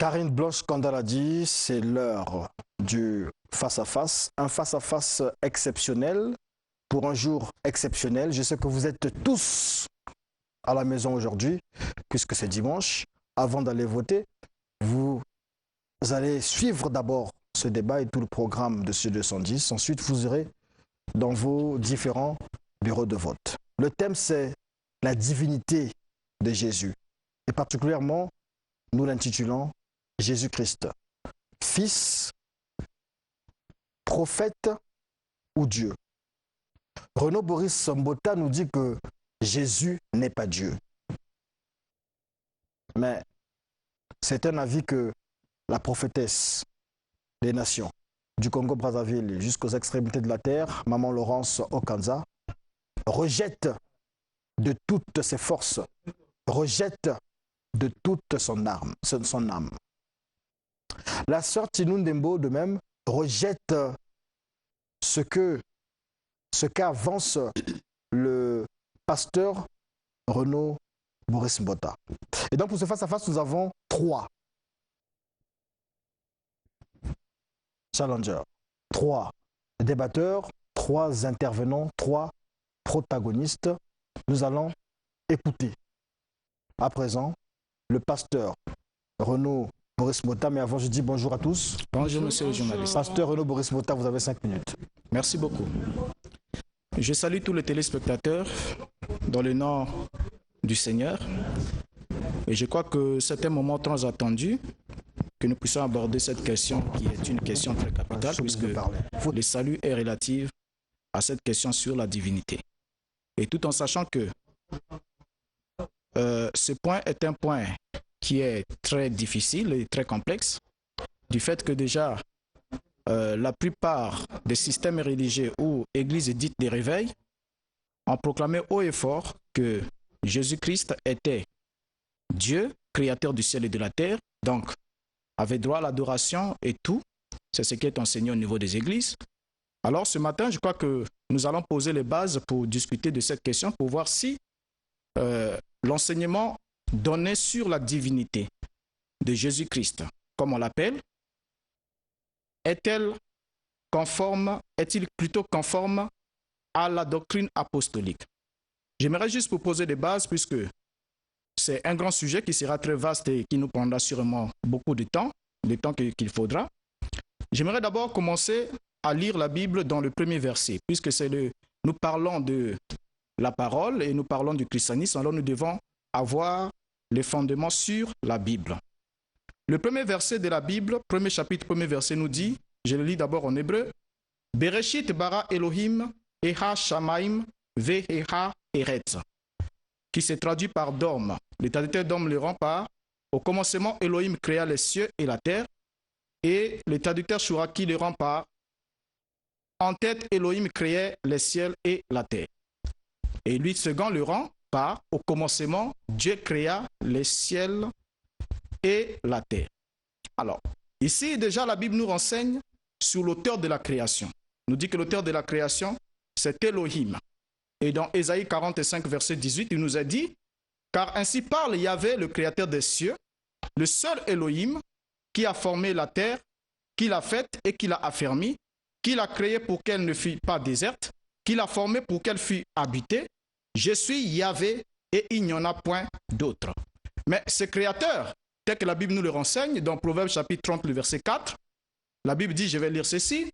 Karine Blanche Kandala dit, c'est l'heure du face-à-face, un face-à-face exceptionnel pour un jour exceptionnel. Je sais que vous êtes tous à la maison aujourd'hui, puisque c'est dimanche. Avant d'aller voter, vous allez suivre d'abord ce débat et tout le programme de ce 210. Ensuite, vous irez dans vos différents bureaux de vote. Le thème, c'est la divinité de Jésus. Et particulièrement, nous l'intitulons Jésus-Christ, Fils, prophète ou Dieu. Renaud Boris Mbota nous dit que Jésus n'est pas Dieu. Mais c'est un avis que la prophétesse des nations, du Congo-Brazzaville jusqu'aux extrémités de la terre, Maman Laurence Okanza, rejette de toutes ses forces, rejette de toute son âme. La sœur Tinou Ndembo, de même, rejette ce qu'avance le pasteur Renaud Boris Mbota. Et donc pour ce face-à-face, nous avons trois challengers, trois débatteurs, trois intervenants, trois protagonistes. Nous allons écouter à présent le pasteur Renaud Boris Mbota. Mais avant, je dis bonjour à tous. Bonjour, monsieur le journaliste. Pasteur Renaud Boris Mbota, vous avez 5 minutes. Merci beaucoup. Je salue tous les téléspectateurs dans le nom du Seigneur. Et je crois que c'est un moment très attendu que nous puissions aborder cette question qui est une question très capitale puisque le salut est relatif à cette question sur la divinité. Et tout en sachant que ce point est un point qui est très difficile et très complexe, du fait que déjà la plupart des systèmes religieux ou églises dites des réveils ont proclamé haut et fort que Jésus-Christ était Dieu, créateur du ciel et de la terre, donc avait droit à l'adoration et tout. C'est ce qui est enseigné au niveau des églises. Alors ce matin, je crois que nous allons poser les bases pour discuter de cette question, pour voir si l'enseignement donné sur la divinité de Jésus-Christ, comme on l'appelle, est-il plutôt conforme à la doctrine apostolique? J'aimerais juste vous poser des bases puisque c'est un grand sujet qui sera très vaste et qui nous prendra sûrement beaucoup de temps, le temps qu'il faudra. J'aimerais d'abord commencer à lire la Bible dans le premier verset, puisque nous parlons de la parole et nous parlons du christianisme, alors nous devons avoir les fondements sur la Bible. Le premier verset de la Bible, premier chapitre, premier verset nous dit, je le lis d'abord en hébreu, Bereshit bara Elohim eha shamaim ve'eha eretz, qui se traduit par d'homme. Le traducteur d'homme le rend par au commencement Elohim créa les cieux et la terre, et le traducteur Chouraki le rend par en tête Elohim créait les cieux et la terre. Et lui second le rend par au commencement Dieu créa les cieux et la terre. Alors, ici déjà la Bible nous renseigne sur l'auteur de la création. Nous dit que l'auteur de la création, c'est Elohim. Et dans Ésaïe 45, verset 18, il nous a dit, car ainsi parle Yahvé, le créateur des cieux, le seul Elohim qui a formé la terre, qui l'a faite et qui l'a affermie, qui l'a créée pour qu'elle ne fût pas déserte, qui l'a formée pour qu'elle fût habitée. Je suis Yahvé et il n'y en a point d'autre. Mais ce créateur, tel que la Bible nous le renseigne, dans Proverbe chapitre 30, le verset 4, la Bible dit, je vais lire ceci,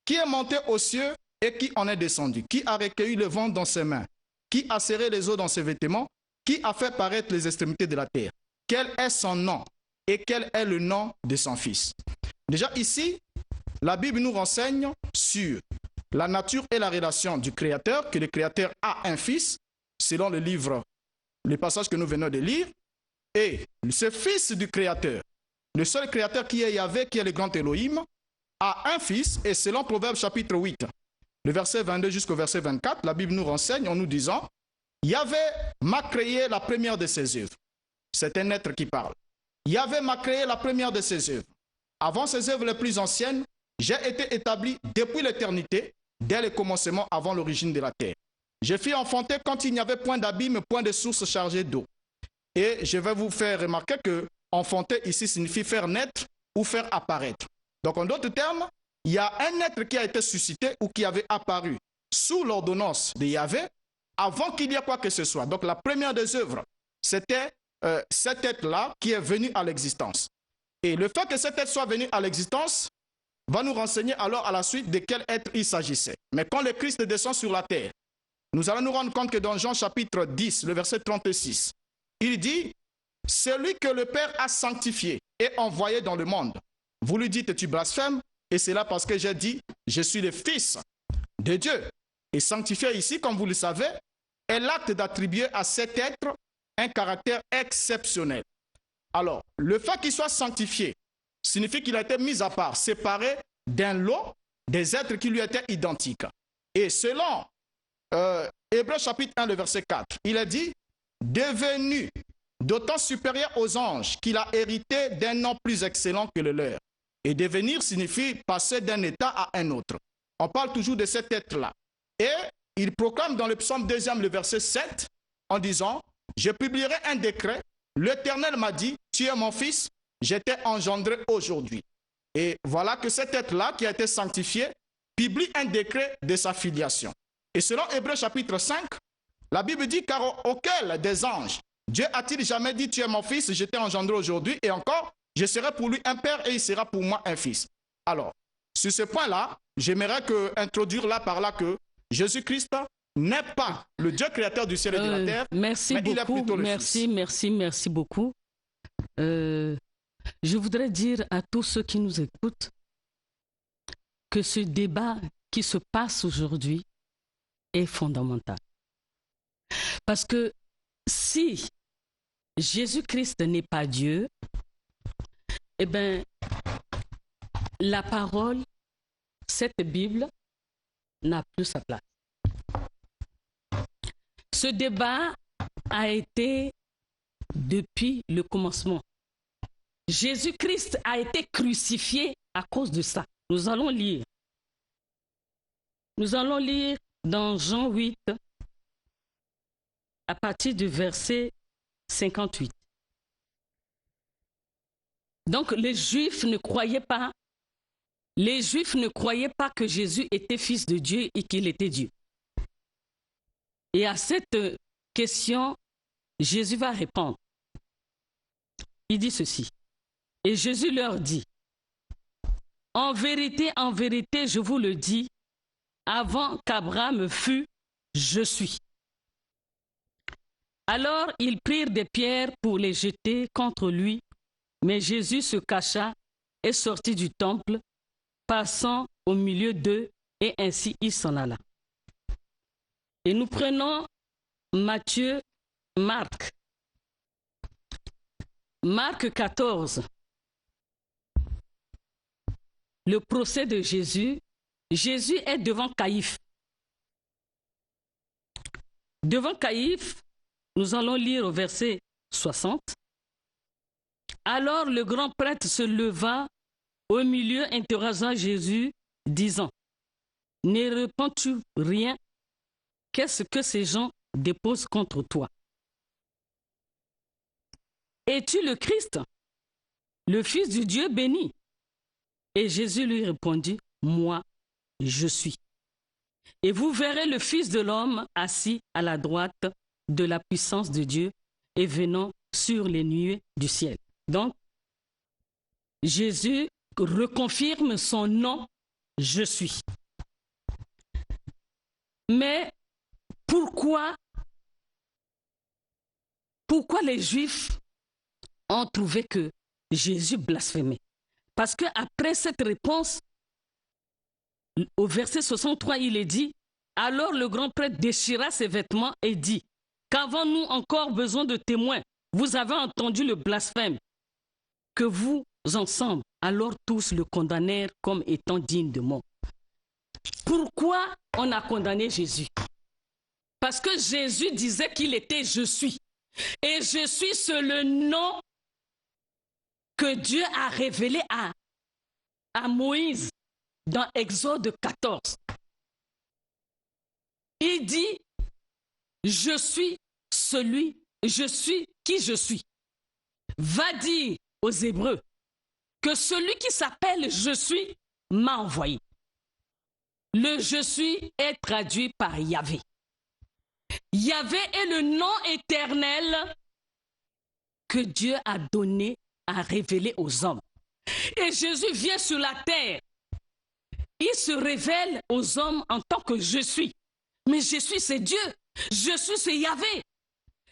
qui est monté aux cieux et qui en est descendu, qui a recueilli le vent dans ses mains, qui a serré les eaux dans ses vêtements, qui a fait paraître les extrémités de la terre. Quel est son nom et quel est le nom de son fils? Déjà ici, la Bible nous renseigne sur la nature et la relation du Créateur, que le Créateur a un fils, selon le livre, le passage que nous venons de lire, et ce fils du Créateur, le seul Créateur qui est Yahvé, qui est le grand Elohim, a un fils, et selon Proverbe chapitre 8, le verset 22 jusqu'au verset 24, la Bible nous renseigne en nous disant, Yahvé m'a créé la première de ses œuvres. C'est un être qui parle. Yahvé m'a créé la première de ses œuvres. Avant ses œuvres les plus anciennes, j'ai été établi depuis l'éternité, dès le commencement, avant l'origine de la terre. Je fus enfanté quand il n'y avait point d'abîme, point de source chargée d'eau. Et je vais vous faire remarquer que enfanter ici signifie faire naître ou faire apparaître. Donc, en d'autres termes, il y a un être qui a été suscité ou qui avait apparu sous l'ordonnance de Yahvé avant qu'il y ait quoi que ce soit. Donc, la première des œuvres, c'était cet être-là qui est venu à l'existence. Et le fait que cet être soit venu à l'existence va nous renseigner alors à la suite de quel être il s'agissait. Mais quand le Christ descend sur la terre, nous allons nous rendre compte que dans Jean chapitre 10, le verset 36, il dit « Celui que le Père a sanctifié et envoyé dans le monde, vous lui dites, tu blasphèmes, et c'est là parce que j'ai dit, je suis le Fils de Dieu. » Et sanctifié ici, comme vous le savez, est l'acte d'attribuer à cet être un caractère exceptionnel. Alors, le fait qu'il soit sanctifié signifie qu'il a été mis à part, séparé d'un lot des êtres qui lui étaient identiques. Et selon Hébreux chapitre 1, le verset 4, il a dit « Devenu d'autant supérieur aux anges qu'il a hérité d'un nom plus excellent que le leur. » Et devenir signifie passer d'un état à un autre. On parle toujours de cet être-là. Et il proclame dans le psaume 2e, le verset 7, en disant « Je publierai un décret, l'Éternel m'a dit, tu es mon fils, je t'ai engendré aujourd'hui. » Et voilà que cet être-là qui a été sanctifié publie un décret de sa filiation. Et selon Hébreux chapitre 5, la Bible dit « Car auquel des anges, Dieu a-t-il jamais dit, tu es mon fils, je t'ai engendré aujourd'hui, et encore, je serai pour lui un père et il sera pour moi un fils. » Alors, sur ce point-là, j'aimerais introduire là par là que Jésus-Christ n'est pas le Dieu créateur du ciel et de la terre, merci mais beaucoup, il est plutôt le Fils. Merci beaucoup. Je voudrais dire à tous ceux qui nous écoutent que ce débat qui se passe aujourd'hui est fondamental. Parce que si Jésus-Christ n'est pas Dieu, eh bien, la parole, cette Bible, n'a plus sa place. Ce débat a été depuis le commencement. Jésus-Christ a été crucifié à cause de ça. Nous allons lire. Nous allons lire dans Jean 8, à partir du verset 58. Donc les Juifs ne croyaient pas que Jésus était fils de Dieu et qu'il était Dieu. Et à cette question, Jésus va répondre. Il dit ceci. Et Jésus leur dit, en vérité, je vous le dis, avant qu'Abraham fût, je suis. Alors ils prirent des pierres pour les jeter contre lui, mais Jésus se cacha et sortit du temple, passant au milieu d'eux, et ainsi il s'en alla. Et nous prenons Marc 14. Le procès de Jésus. Jésus est devant Caïphe. Devant Caïphe, nous allons lire au verset 60. Alors le grand prêtre se leva au milieu, interrogeant Jésus, disant, ne réponds-tu rien? Qu'est-ce que ces gens déposent contre toi? Es-tu le Christ, le Fils du Dieu béni? Et Jésus lui répondit, moi, je suis. Et vous verrez le Fils de l'homme assis à la droite de la puissance de Dieu et venant sur les nuées du ciel. Donc, Jésus reconfirme son nom, je suis. Mais pourquoi les Juifs ont trouvé que Jésus blasphémait? Parce qu'après cette réponse, au verset 63, il est dit, alors le grand prêtre déchira ses vêtements et dit, qu'avons-nous encore besoin de témoins? Vous avez entendu le blasphème. Que vous ensemble, alors tous le condamnèrent comme étant digne de mort. Pourquoi on a condamné Jésus? Parce que Jésus disait qu'il était je suis. Et je suis, c'est le nom que Dieu a révélé à Moïse dans Exode 14. Il dit, je suis qui je suis. Va dire aux Hébreux que celui qui s'appelle Je suis m'a envoyé. Le Je suis est traduit par Yahvé. Yahvé est le nom éternel que Dieu a donné à révéler aux hommes. Et Jésus vient sur la terre. Il se révèle aux hommes en tant que Je suis. Mais Je suis, c'est Dieu. Je suis, c'est Yahvé.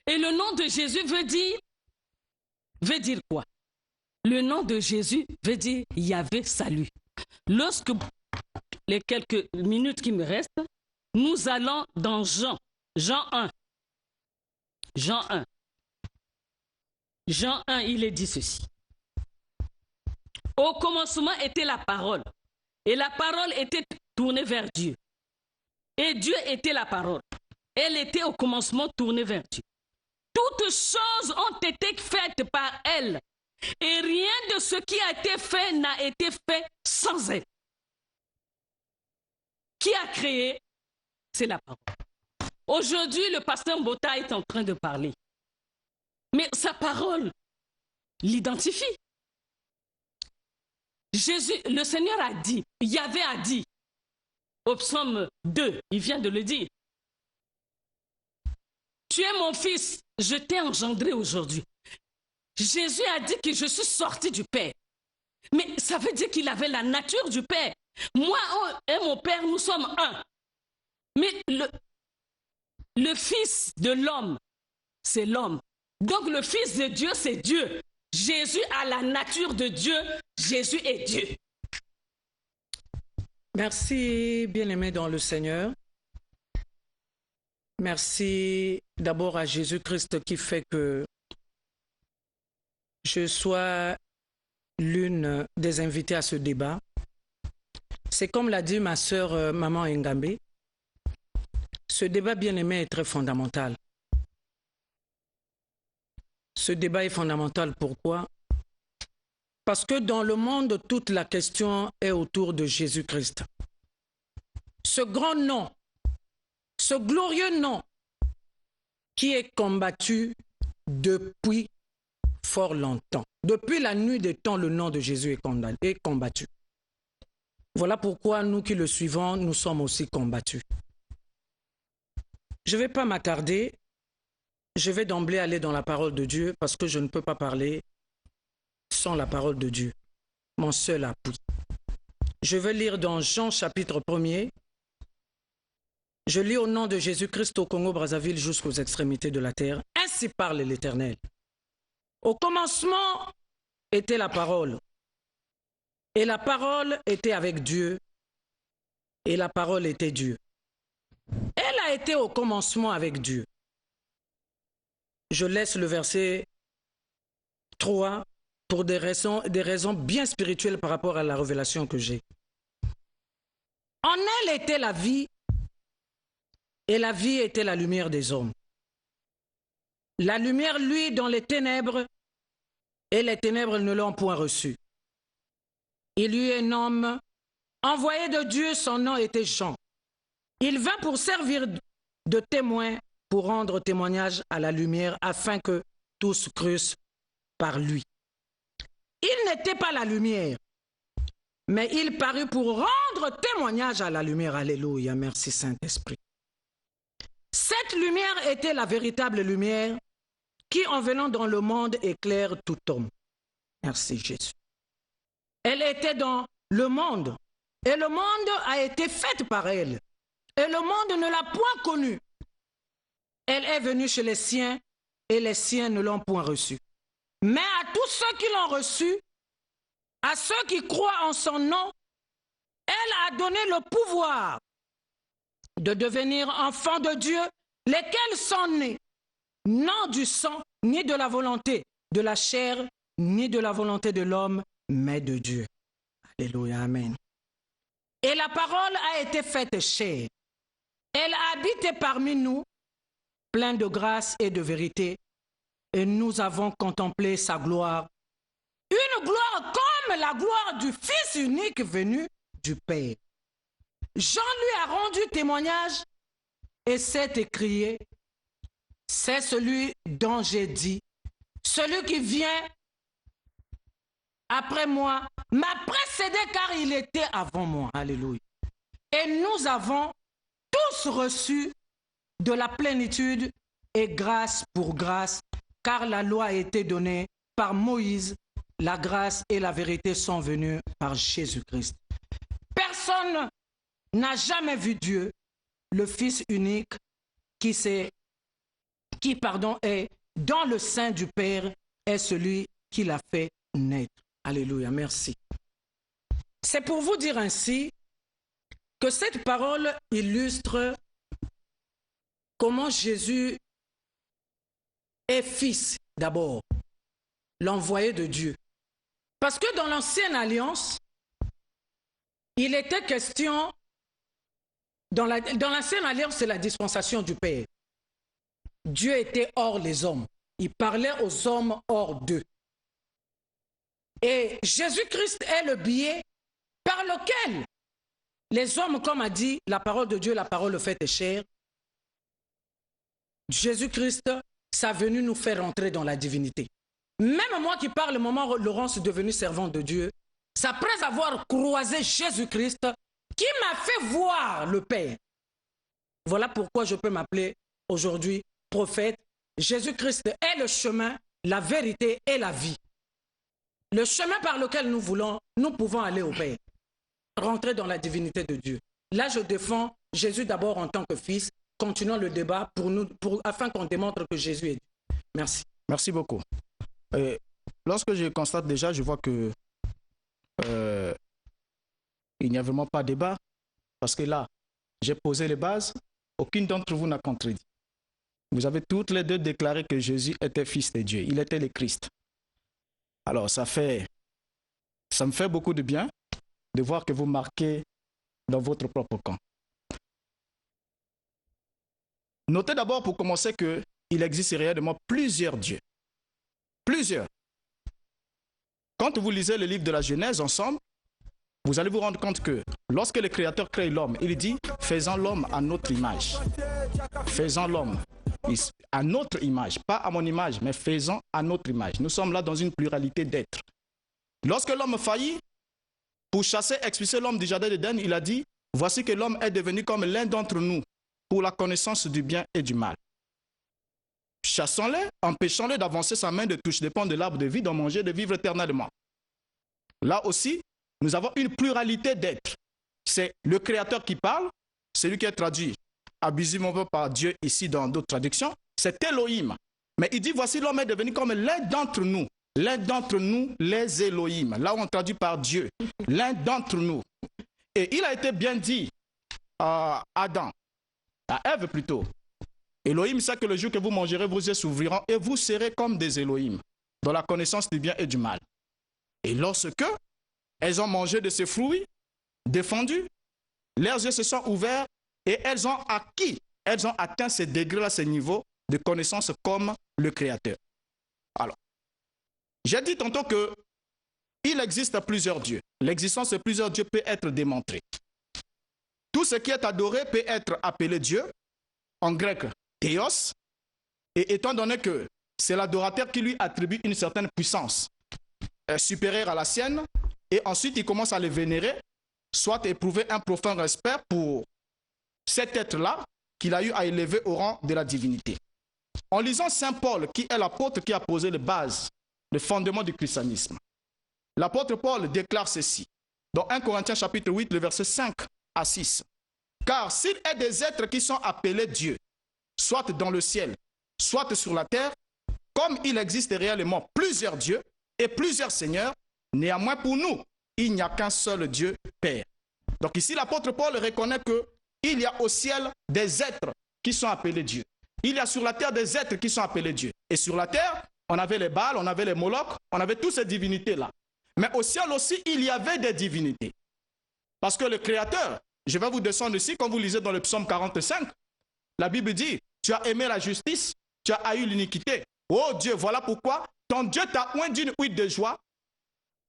Et le nom de Jésus veut dire quoi? Le nom de Jésus veut dire Yahvé salut. Lorsque les quelques minutes qui me restent, nous allons dans Jean 1. Jean 1. Jean 1, il est dit ceci. Au commencement était la parole, et la parole était tournée vers Dieu. Et Dieu était la parole. Elle était au commencement tournée vers Dieu. Toutes choses ont été faites par elle, et rien de ce qui a été fait n'a été fait sans elle. Qui a créé? C'est la parole. Aujourd'hui, le pasteur Mbota est en train de parler. Mais sa parole l'identifie. Jésus, le Seigneur a dit, Yahvé a dit, au psaume 2, il vient de le dire. Tu es mon fils, je t'ai engendré aujourd'hui. Jésus a dit que je suis sorti du Père. Mais ça veut dire qu'il avait la nature du Père. Moi et mon Père, nous sommes un. Mais le Fils de l'homme, c'est l'homme. Donc le Fils de Dieu, c'est Dieu. Jésus a la nature de Dieu. Jésus est Dieu. Merci, bien-aimés dans le Seigneur. Merci d'abord à Jésus-Christ qui fait que je sois l'une des invitées à ce débat. C'est comme l'a dit ma sœur Maman Ngambe, ce débat bien-aimé est très fondamental. Ce débat est fondamental, pourquoi? Parce que dans le monde, toute la question est autour de Jésus-Christ. Ce grand nom, ce glorieux nom qui est combattu depuis fort longtemps. Depuis la nuit des temps, le nom de Jésus est combattu. Voilà pourquoi nous qui le suivons, nous sommes aussi combattus. Je ne vais pas m'attarder. Je vais d'emblée aller dans la parole de Dieu parce que je ne peux pas parler sans la parole de Dieu, mon seul appui. Je vais lire dans Jean chapitre 1er. Je lis au nom de Jésus-Christ au Congo-Brazzaville jusqu'aux extrémités de la terre. Ainsi parle l'Éternel. Au commencement était la parole, et la parole était avec Dieu, et la parole était Dieu. Elle a été au commencement avec Dieu. Je laisse le verset 3 pour des raisons bien spirituelles par rapport à la révélation que j'ai. En elle était la vie, et la vie était la lumière des hommes. La lumière, lui, dans les ténèbres, et les ténèbres ne l'ont point reçu. Il y eut un homme envoyé de Dieu, son nom était Jean. Il vint pour servir de témoin, pour rendre témoignage à la lumière, afin que tous crussent par lui. Il n'était pas la lumière, mais il parut pour rendre témoignage à la lumière. Alléluia, merci Saint-Esprit. Cette lumière était la véritable lumière qui, en venant dans le monde, éclaire tout homme. Merci Jésus. Elle était dans le monde, et le monde a été fait par elle, et le monde ne l'a point connue. Elle est venue chez les siens, et les siens ne l'ont point reçue. Mais à tous ceux qui l'ont reçue, à ceux qui croient en son nom, elle a donné le pouvoir de devenir enfants de Dieu, lesquels sont nés, non du sang, ni de la volonté de la chair, ni de la volonté de l'homme, mais de Dieu. Alléluia, amen. Et la parole a été faite chair. Elle a habité parmi nous, pleine de grâce et de vérité, et nous avons contemplé sa gloire. Une gloire comme la gloire du Fils unique venu du Père. Jean lui a rendu témoignage et s'est écrié, c'est celui dont j'ai dit, celui qui vient après moi m'a précédé car il était avant moi. Alléluia. Et nous avons tous reçu de la plénitude et grâce pour grâce, car la loi a été donnée par Moïse, la grâce et la vérité sont venues par Jésus-Christ. Personne n'a jamais vu Dieu, le Fils unique qui est dans le sein du Père est celui qui l'a fait naître. Alléluia, merci. C'est pour vous dire ainsi que cette parole illustre comment Jésus est fils d'abord, l'envoyé de Dieu. Parce que dans l'ancienne alliance, il était question, dans l'ancienne alliance, c'est la dispensation du Père. Dieu était hors les hommes. Il parlait aux hommes hors d'eux. Et Jésus-Christ est le biais par lequel les hommes, comme a dit la parole de Dieu, la parole faite est chère, Jésus-Christ, sa venue nous fait rentrer dans la divinité. Même moi qui parle, le moment où Laurence est devenue servante de Dieu, c'est après avoir croisé Jésus-Christ qui m'a fait voir le Père. Voilà pourquoi je peux m'appeler aujourd'hui prophète. Jésus-Christ est le chemin, la vérité et la vie. Le chemin par lequel nous pouvons aller au Père, rentrer dans la divinité de Dieu. Là, je défends Jésus d'abord en tant que fils. Continuons le débat afin qu'on démontre que Jésus est Dieu. Merci. Merci beaucoup. Lorsque je constate déjà, je vois que il n'y a vraiment pas de débat, parce que là, j'ai posé les bases, aucune d'entre vous n'a contredit. Vous avez toutes les deux déclaré que Jésus était fils de Dieu, il était le Christ. Alors ça me fait beaucoup de bien de voir que vous marquez dans votre propre camp. Notez d'abord pour commencer qu'il existe réellement plusieurs dieux. Plusieurs. Quand vous lisez le livre de la Genèse ensemble, vous allez vous rendre compte que lorsque le Créateur crée l'homme, il dit « faisons l'homme à notre image ». Faisons l'homme à notre image, pas à mon image, mais faisons à notre image. Nous sommes là dans une pluralité d'êtres. Lorsque l'homme faillit, pour chasser, expulser l'homme du jardin d'Éden, il a dit « voici que l'homme est devenu comme l'un d'entre nous pour la connaissance du bien et du mal. Chassons-les, empêchons-les d'avancer sa main de toucher des pommes de l'arbre de vie, d'en manger, de vivre éternellement. » Là aussi, nous avons une pluralité d'êtres. C'est le Créateur qui parle, celui qui est traduit abusivement par Dieu ici dans d'autres traductions, c'est Elohim. Mais il dit, voici l'homme est devenu comme l'un d'entre nous, les Elohim. Là où on traduit par Dieu, l'un d'entre nous. Et il a été bien dit à Adam, à Ève plutôt. Elohim, c'est que le jour que vous mangerez, vos yeux s'ouvriront et vous serez comme des Elohim, dans la connaissance du bien et du mal. Et lorsque elles ont mangé de ces fruits défendus, leurs yeux se sont ouverts et elles ont atteint ce degré-là, ce niveau de connaissance comme le Créateur. Alors, j'ai dit tantôt qu'il existe plusieurs dieux. L'existence de plusieurs dieux peut être démontrée. Tout ce qui est adoré peut être appelé Dieu, en grec, théos, et étant donné que c'est l'adorateur qui lui attribue une certaine puissance supérieure à la sienne, et ensuite il commence à les vénérer, soit éprouver un profond respect pour cet être-là qu'il a eu à élever au rang de la divinité. En lisant Saint Paul, qui est l'apôtre qui a posé les bases, le fondement du christianisme, l'apôtre Paul déclare ceci, dans 1 Corinthiens chapitre 8, le verset 5 à 6. « Car s'il est des êtres qui sont appelés Dieu, soit dans le ciel, soit sur la terre, comme il existe réellement plusieurs dieux et plusieurs seigneurs, néanmoins pour nous, il n'y a qu'un seul Dieu, Père. » Donc ici, l'apôtre Paul reconnaît qu'il y a au ciel des êtres qui sont appelés Dieu. Il y a sur la terre des êtres qui sont appelés Dieu. Et sur la terre, on avait les Baals, on avait les Molochs, on avait toutes ces divinités-là. Mais au ciel aussi, il y avait des divinités. Parce que le Créateur, je vais vous descendre ici, quand vous lisez dans le psaume 45, la Bible dit, tu as aimé la justice, tu as haï l'iniquité. Oh Dieu, voilà pourquoi ton Dieu t'a oint d'une huile de joie,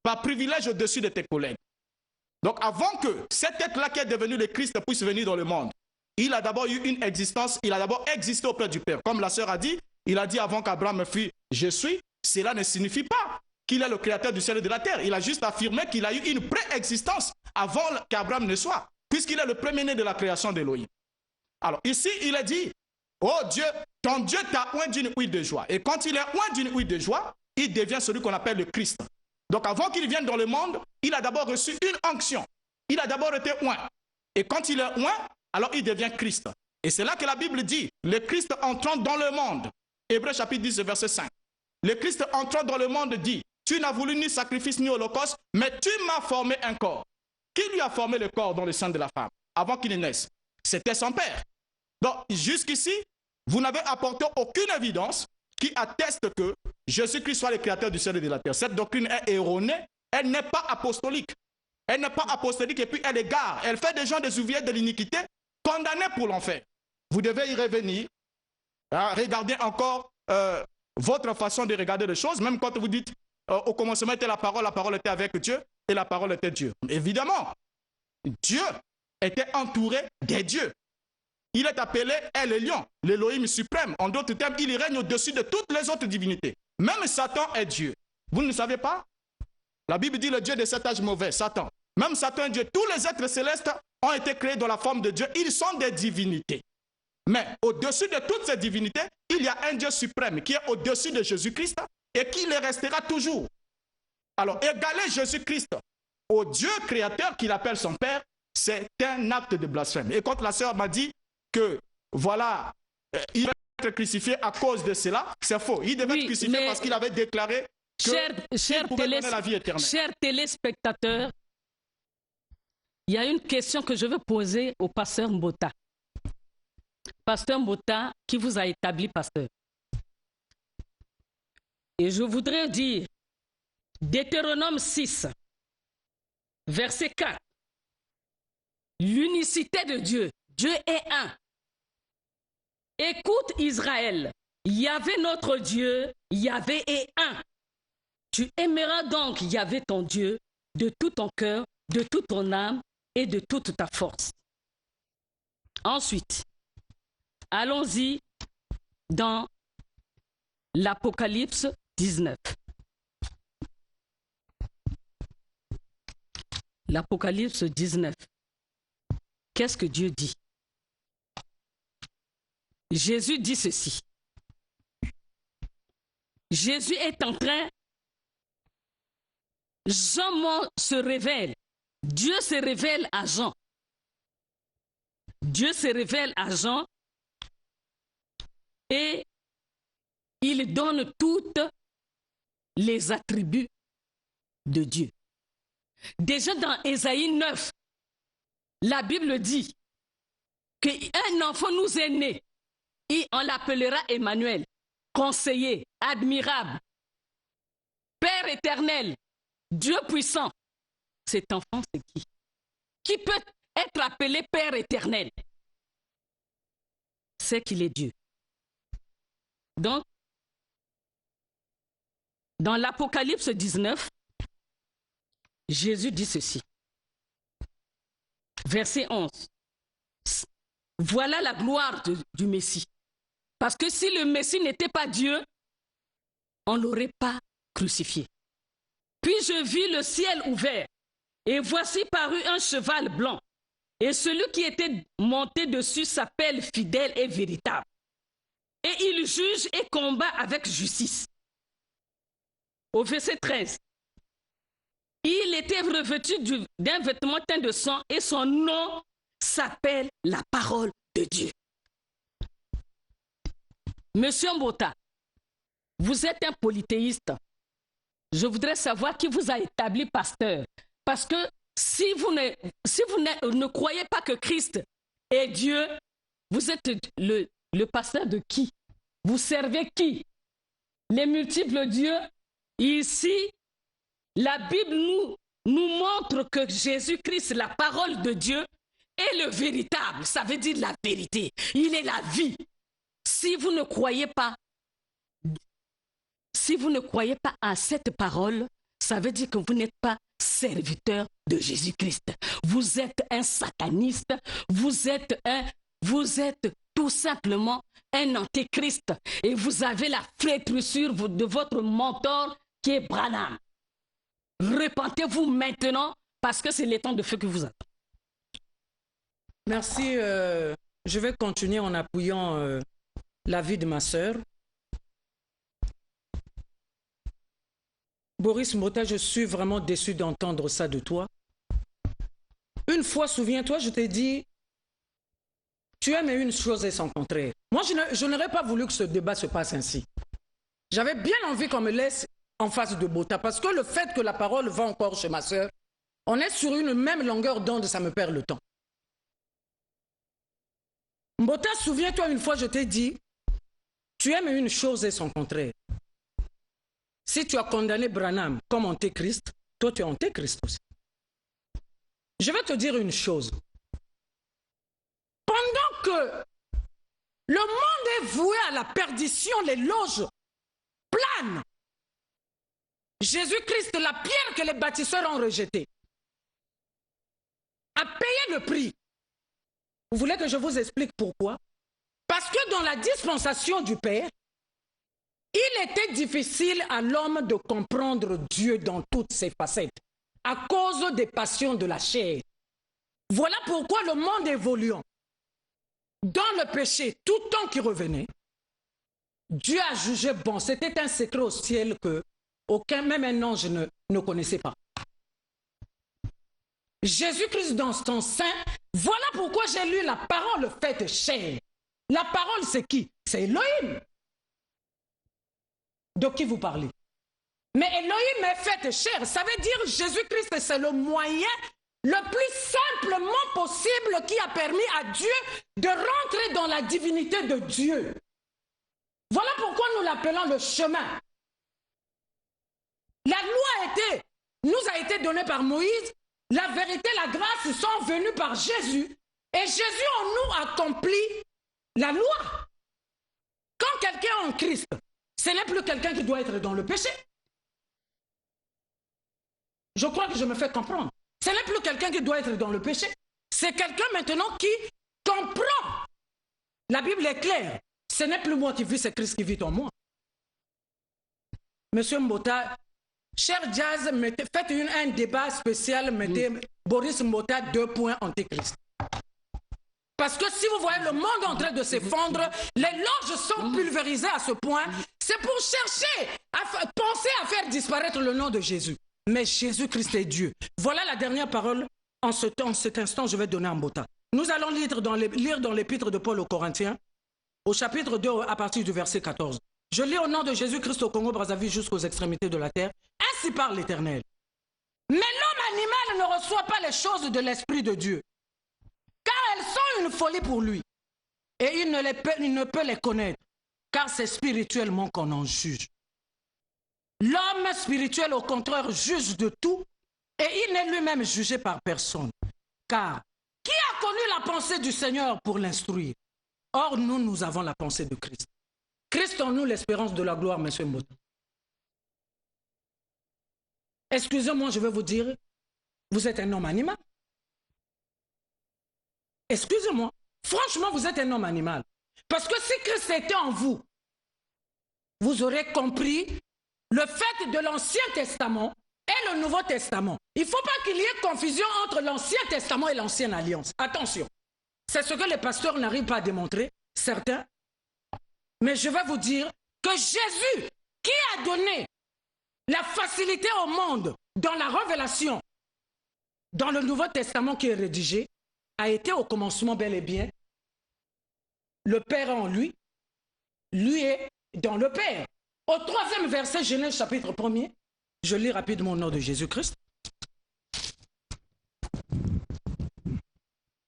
par privilège au-dessus de tes collègues. Donc avant que cet être-là qui est devenu le Christ puisse venir dans le monde, il a d'abord eu une existence, il a d'abord existé auprès du Père. Comme la sœur a dit, il a dit avant qu'Abraham fût « je suis », cela ne signifie pas qu'il est le créateur du ciel et de la terre. Il a juste affirmé qu'il a eu une préexistence avant qu'Abraham ne soit, puisqu'il est le premier-né de la création d'Élohim. Alors ici, il a dit, oh Dieu, ton Dieu t'a oint d'une huile de joie. Et quand il est oint d'une huile de joie, il devient celui qu'on appelle le Christ. Donc avant qu'il vienne dans le monde, il a d'abord reçu une onction. Il a d'abord été oint. Et quand il est oint, alors il devient Christ. Et c'est là que la Bible dit, le Christ entrant dans le monde. Hébreux chapitre 10, verset 5. Le Christ entrant dans le monde dit, tu n'as voulu ni sacrifice ni holocauste, mais tu m'as formé un corps. Qui lui a formé le corps dans le sein de la femme avant qu'il ne naisse? C'était son père. Donc jusqu'ici, vous n'avez apporté aucune évidence qui atteste que Jésus-Christ soit le créateur du ciel et de la terre. Cette doctrine est erronée, elle n'est pas apostolique. Elle n'est pas apostolique et puis elle égare. Elle fait des gens des ouvriers de l'iniquité condamnés pour l'enfer. Vous devez y revenir. Regardez encore votre façon de regarder les choses, même quand vous dites au commencement était la parole était avec Dieu et la parole était Dieu. Évidemment, Dieu était entouré des dieux. Il est appelé El Elyon, l'Élohim suprême. En d'autres termes, il règne au-dessus de toutes les autres divinités. Même Satan est Dieu. Vous ne le savez pas? La Bible dit le Dieu de cet âge mauvais, Satan. Même Satan est Dieu. Tous les êtres célestes ont été créés dans la forme de Dieu. Ils sont des divinités. Mais au-dessus de toutes ces divinités, il y a un Dieu suprême qui est au-dessus de Jésus-Christ et qui le restera toujours. Alors, égaler Jésus-Christ au Dieu créateur qu'il appelle son Père, c'est un acte de blasphème. Et quand la sœur m'a dit que, voilà, il va être crucifié à cause de cela, c'est faux. Il devait être crucifié parce qu'il avait déclaré qu'il pouvait donner la vie éternelle. Chers téléspectateurs, il y a une question que je veux poser au pasteur Mbota. Pasteur Mbota, qui vous a établi pasteur. Et je voudrais dire, Deutéronome 6, verset 4, l'unicité de Dieu, Dieu est un. Écoute Israël, Yahvé notre Dieu, Yahvé est un. Tu aimeras donc Yahvé ton Dieu de tout ton cœur, de toute ton âme et de toute ta force. Ensuite, allons-y dans l'Apocalypse 19. L'Apocalypse 19. Qu'est-ce que Dieu dit? Jésus dit ceci. Jésus est en train, Jean se révèle. Dieu se révèle à Jean. Dieu se révèle à Jean et il donne toutes les attributs de Dieu. Déjà dans Ésaïe 9, la Bible dit qu'un enfant nous est né et on l'appellera Emmanuel, conseiller, admirable, Père éternel, Dieu puissant. Cet enfant, c'est qui? Qui peut être appelé Père éternel? C'est qu'il est Dieu. Donc, dans l'Apocalypse 19, Jésus dit ceci. Verset 11. Voilà la gloire du Messie. Parce que si le Messie n'était pas Dieu, on ne l'aurait pas crucifié. Puis je vis le ciel ouvert, et voici parut un cheval blanc. Et celui qui était monté dessus s'appelle fidèle et véritable. Et il juge et combat avec justice. Au verset 13. Il était revêtu d'un vêtement teint de sang et son nom s'appelle la parole de Dieu. Monsieur Mbota, vous êtes un polythéiste. Je voudrais savoir qui vous a établi pasteur. Parce que si vous ne croyez pas que Christ est Dieu, vous êtes le pasteur de qui? Vous servez qui? Les multiples dieux? Ici, la Bible nous montre que Jésus-Christ, la parole de Dieu, est le véritable. Ça veut dire la vérité. Il est la vie. Si vous ne croyez pas à cette parole, ça veut dire que vous n'êtes pas serviteur de Jésus-Christ. Vous êtes un sataniste, vous êtes tout simplement un antéchrist et vous avez la flétrissure de votre mentor qui est Branham. Repentez-vous maintenant parce que c'est les temps de feu que vous attend. Merci. Je vais continuer en appuyant l'avis de ma sœur. Boris Mbota, je suis vraiment déçu d'entendre ça de toi. Une fois, souviens-toi, je t'ai dit, tu aimes une chose et son contraire. Moi, je n'aurais pas voulu que ce débat se passe ainsi. J'avais bien envie qu'on me laisse en face de Mbota, parce que le fait que la parole va encore chez ma sœur, on est sur une même longueur d'onde, ça me perd le temps. Mbota, souviens-toi, une fois, je t'ai dit, tu aimes une chose et son contraire. Si tu as condamné Branham comme antéchrist, toi, tu es antéchrist aussi. Je vais te dire une chose. Pendant que le monde est voué à la perdition, les loges planent. Jésus-Christ, la pierre que les bâtisseurs ont rejetée, a payé le prix. Vous voulez que je vous explique pourquoi? Parce que dans la dispensation du Père, il était difficile à l'homme de comprendre Dieu dans toutes ses facettes, à cause des passions de la chair. Voilà pourquoi le monde évoluant dans le péché, tout temps qui revenait, Dieu a jugé bon. C'était un secret au ciel que aucun, même un ange ne connaissait pas. Jésus-Christ dans son sein, voilà pourquoi j'ai lu la parole faite chair. La parole, c'est qui? C'est Elohim. De qui vous parlez? Mais Elohim est faite chair. Ça veut dire Jésus-Christ, c'est le moyen le plus simplement possible qui a permis à Dieu de rentrer dans la divinité de Dieu. Voilà pourquoi nous l'appelons le chemin. La loi nous a été donnée par Moïse. La vérité, la grâce sont venues par Jésus. Et Jésus en nous accomplit la loi. Quand quelqu'un est en Christ, ce n'est plus quelqu'un qui doit être dans le péché. Je crois que je me fais comprendre. Ce n'est plus quelqu'un qui doit être dans le péché. C'est quelqu'un maintenant qui comprend. La Bible est claire. Ce n'est plus moi qui vis, c'est Christ qui vit en moi. Monsieur Mbota, cher Jazz, faites un débat spécial, mettez Boris Mbota 2 points antéchrist. Parce que si vous voyez le monde en train de s'effondrer, les loges sont pulvérisées à ce point, c'est pour chercher, penser à faire disparaître le nom de Jésus. Mais Jésus-Christ est Dieu. Voilà la dernière parole en cet instant je vais donner à Mbota. Nous allons lire dans l'épître de Paul aux Corinthiens, au chapitre 2, à partir du verset 14. Je lis au nom de Jésus-Christ au Congo-Brazzaville jusqu'aux extrémités de la terre. Ainsi parle l'Éternel. Mais l'homme animal ne reçoit pas les choses de l'Esprit de Dieu, car elles sont une folie pour lui. Et il ne peut les connaître, car c'est spirituellement qu'on en juge. L'homme spirituel, au contraire, juge de tout, et il n'est lui-même jugé par personne. Car qui a connu la pensée du Seigneur pour l'instruire? Or, nous avons la pensée de Christ. Christ en nous, l'espérance de la gloire, monsieur Mbota. Excusez-moi, je vais vous dire, vous êtes un homme animal. Excusez-moi, franchement, vous êtes un homme animal. Parce que si Christ était en vous, vous aurez compris le fait de l'Ancien Testament et le Nouveau Testament. Il ne faut pas qu'il y ait confusion entre l'Ancien Testament et l'Ancienne Alliance. Attention, c'est ce que les pasteurs n'arrivent pas à démontrer, certains. Mais je vais vous dire que Jésus, qui a donné la facilité au monde dans la révélation, dans le Nouveau Testament qui est rédigé, a été au commencement bel et bien le Père en lui, lui est dans le Père. Au 3e verset, Genèse chapitre 1er, je lis rapidement au nom de Jésus-Christ.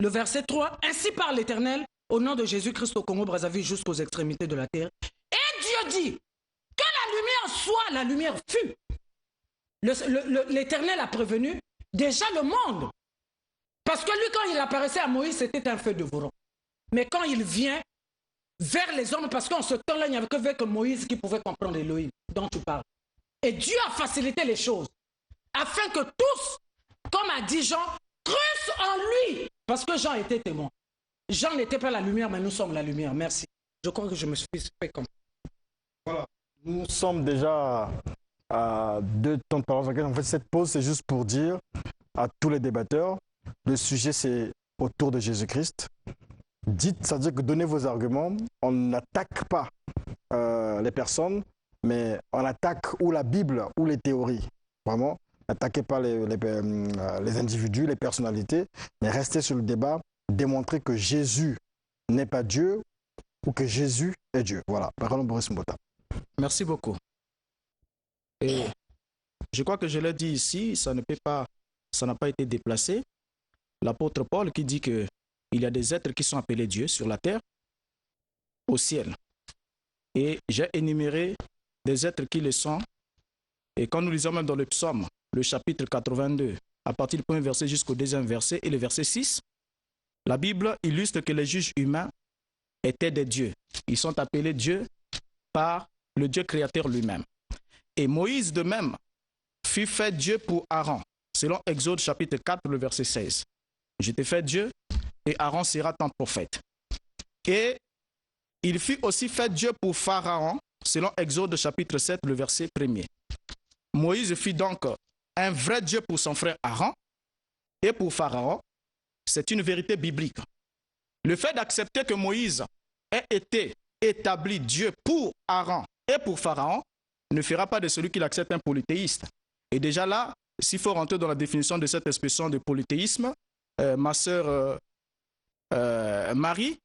Le verset 3, ainsi parle l'Éternel, au nom de Jésus-Christ au Congo-Brazzaville jusqu'aux extrémités de la terre. Et Dieu dit, que la lumière soit, la lumière fut. L'Éternel a prévenu déjà le monde. Parce que lui, quand il apparaissait à Moïse, c'était un feu dévorant. Mais quand il vient vers les hommes, parce qu'en ce temps-là, il n'y avait que Moïse qui pouvait comprendre Elohim dont tu parles. Et Dieu a facilité les choses, afin que tous, comme a dit Jean, crussent en lui. Parce que Jean était témoin. Jean n'était pas la lumière, mais nous sommes la lumière. Merci. Je crois que je me suis fait comprendre. Voilà. Nous sommes déjà deux temps de parole. En fait, cette pause, c'est juste pour dire à tous les débatteurs, le sujet, c'est autour de Jésus-Christ. Dites, c'est-à-dire que donnez vos arguments. On n'attaque pas les personnes, mais on attaque ou la Bible ou les théories. Vraiment, n'attaquez pas les individus, les personnalités, mais restez sur le débat, démontrez que Jésus n'est pas Dieu ou que Jésus est Dieu. Voilà, parole Boris Mbota. Merci beaucoup. Et je crois que je l'ai dit ici, ça n'a pas été déplacé. L'apôtre Paul qui dit qu'il y a des êtres qui sont appelés Dieu sur la terre, au ciel. Et j'ai énuméré des êtres qui le sont. Et quand nous lisons même dans le psaume, le chapitre 82, à partir du premier verset jusqu'au deuxième verset et le verset 6, la Bible illustre que les juges humains étaient des dieux. Ils sont appelés dieux par le Dieu créateur lui-même. Et Moïse de même fut fait Dieu pour Aaron, selon Exode chapitre 4, le verset 16. Je t'ai fait Dieu et Aaron sera ton prophète. Et il fut aussi fait Dieu pour Pharaon, selon Exode chapitre 7, le verset 1er. Moïse fut donc un vrai Dieu pour son frère Aaron et pour Pharaon. C'est une vérité biblique. Le fait d'accepter que Moïse ait été établi Dieu pour Aaron et pour Pharaon ne fera pas de celui qui l'accepte un polythéiste. Et déjà là, s'il faut rentrer dans la définition de cette expression de polythéisme, ma sœur Marie,